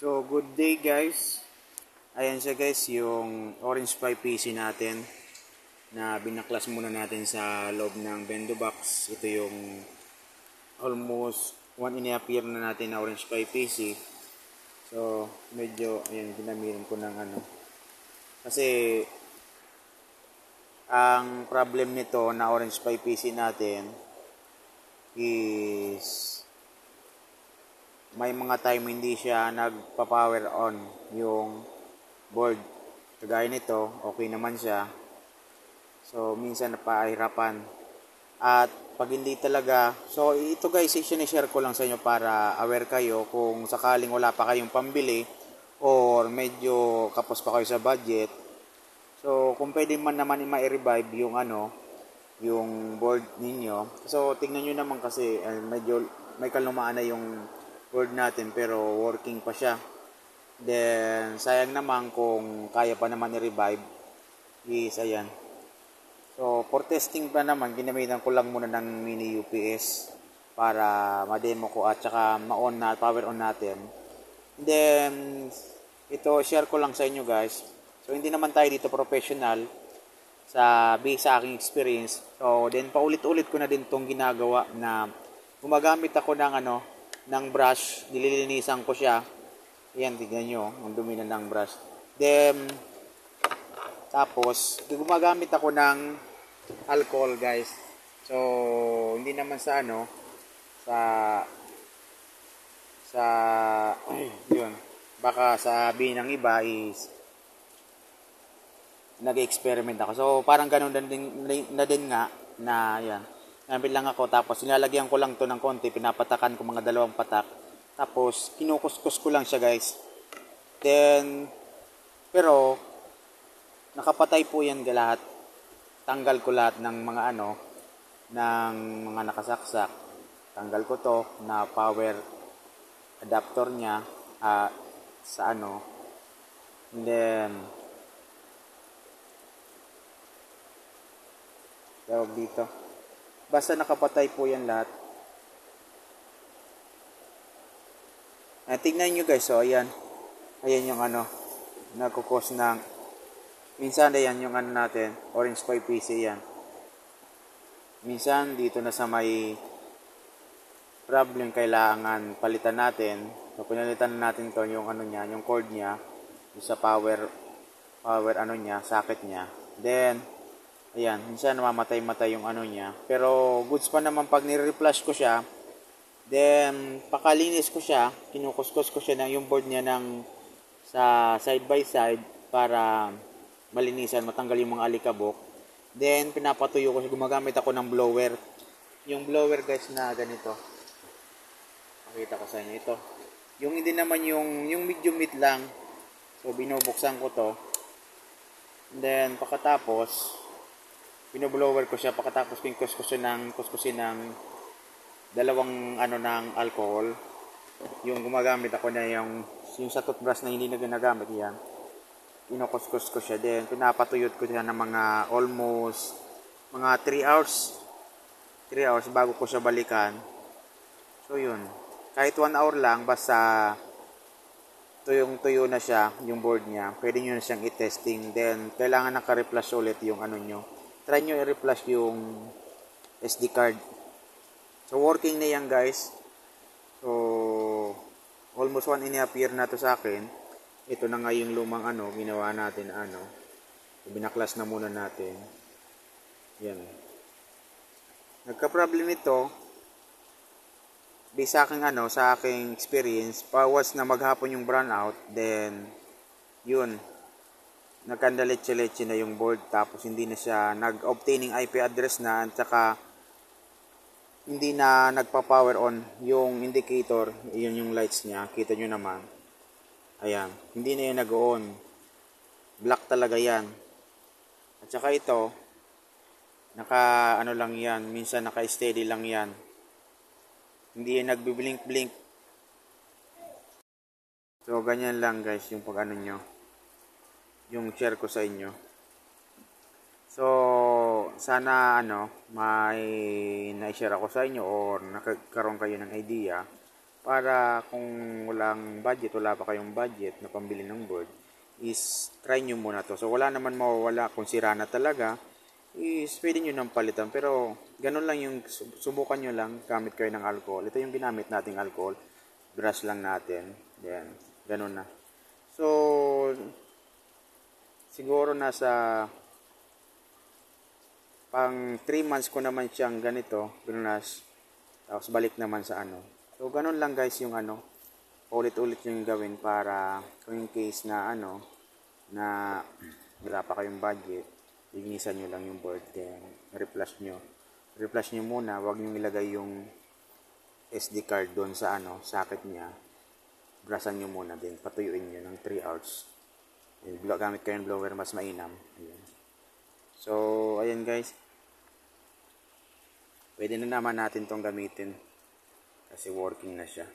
So, good day guys. Ayan siya guys, yung Orange Pi PC natin na binaklas muna natin sa loob ng bendo box. Ito yung almost 1.5 year na natin na Orange Pi PC. So, medyo, ayan, ginamitan ko ng ano. Kasi, ang problem nito na Orange Pi PC natin is may mga time hindi siya nagpa-power on yung board. Kagaya nito, okay naman siya. So, minsan napahirapan. At pag hindi talaga, so ito guys, i-share ko lang sa inyo para aware kayo kung sakaling wala pa kayong pambili or medyo kapos pa kayo sa budget. So, kung pwede man naman ma-revive yung yung board ninyo. So, tingnan nyo naman kasi medyo may kalumaan na yung board natin pero working pa siya. Then, sayang naman kung kaya pa naman i-revive is ayan. So, for testing pa naman, ginamitan ko lang muna ng mini UPS para ma-demo ko at saka ma-on na, power on natin. Then, ito share ko lang sa inyo guys. So, hindi naman tayo dito professional sa base sa aking experience. So, then paulit-ulit ko na din tong ginagawa na gumagamit ako ng ng brush, nililinisan ko siya. Ayan, tignan nyo, ang dumi na ng brush. Then, tapos, gumagamit ako ng alcohol, guys. So, hindi naman sa sa, yun, baka sabihin ng iba is, nag-experiment ako. So, parang ganun na din nga, na, yan, nabil lang ako, tapos nilalagyan ko lang to ng konti, pinapatakan ko mga 2 patak. Tapos, kinukuskus ko lang siya guys. Then, pero, nakapatay po yan lahat. Tanggal ko lahat ng mga ng mga nakasaksak. Tanggal ko to na power adapter niya sa And then, tawag dito. Basta nakapatay po yan lahat. Tingnan nyo guys, so ayan. Ayan yung nagkukos ng, minsan ayan yung natin, Orange Pi PC yan. Minsan dito na sa may problem kailangan palitan natin. So pinalitan natin to yung niya, yung cord niya, yung sa power niya, socket niya. Then, ayan, minsan namamatay-matay yung niya. Pero goods pa naman pag nire-reflash ko siya. Then, pakalinis ko siya, kinukuskus ko siya ng yung board niya sa side by side para malinisan, matanggal yung mga alikabok. Then, pinapatuyo ko siya, gumagamit ako ng blower. Yung blower guys na ganito. Pakita ko sa inyo ito. Yung hindi naman yung medium heat lang. So, binubuksan ko to. Then, pagkatapos, binoblower ko siya, pagkatapos kuskusin ng 2 ng alcohol. Yung gumagamit ako na yung sa toothbrush na hindi na ginagamit yan. Kinukuskus ko siya din. Pinapatuyot ko siya ng mga almost mga 3 hours. 3 hours bago ko siya balikan. So yun. Kahit 1 hour lang basta tuyong-tuyo na siya yung board niya. Pwede nyo na siyang i-testing. Then kailangan naka-reflash ulit yung nyo. Try nyo i-reflash yung SD card. So, working na yan guys. So, almost 1.5 year na to sa akin. Ito na nga yung lumang ginawa natin na So, binaklas na muna natin. Yan. Nagka-problem ito, sa aking sa aking experience, pawas na maghapon yung brownout, then, yun, nagkandaletse-letse na yung board, tapos hindi na siya nag-obtaining IP address na, at saka, hindi na nagpa-power on yung indicator, yun yung lights niya, kita nyo naman. Ayan, hindi na yan nag-on. Black talaga yan. At saka ito, naka lang yan, minsan naka-steady lang yan. Hindi yan nagbi-blink-blink. So, ganyan lang guys yung pag nyo, yung share ko sa inyo. So, sana may na-share ako sa inyo or nakakaroon kayo ng idea para kung walang budget, wala pa kayong budget na pambili ng board, is try nyo muna to. So wala naman mawawala kung sira na talaga, is pwede nyo nang palitan. Pero ganun lang yung subukan nyo lang, gamit kayo ng alcohol. Ito yung ginamit nating alcohol, brush lang natin. Then, ganun na. So, siguro nasa pang 3 months ko naman siyang ganito, binunas. Tapos balik naman sa ano. So, ganun lang guys yung ano, ulit-ulit yung gawin para kung in case na ano, na wala pa kayong budget, linisan nyo lang yung board, then reflash nyo. Reflash nyo muna, wag nyo ilagay yung SD card doon sa ano, socket niya. Brasan nyo muna din, patuyuin nyo ng 3 hours. Then, gamit kayo ng blower, mas mainam. Ayan. So, ayan guys. Pwede na naman natin tong gamitin kasi working na siya.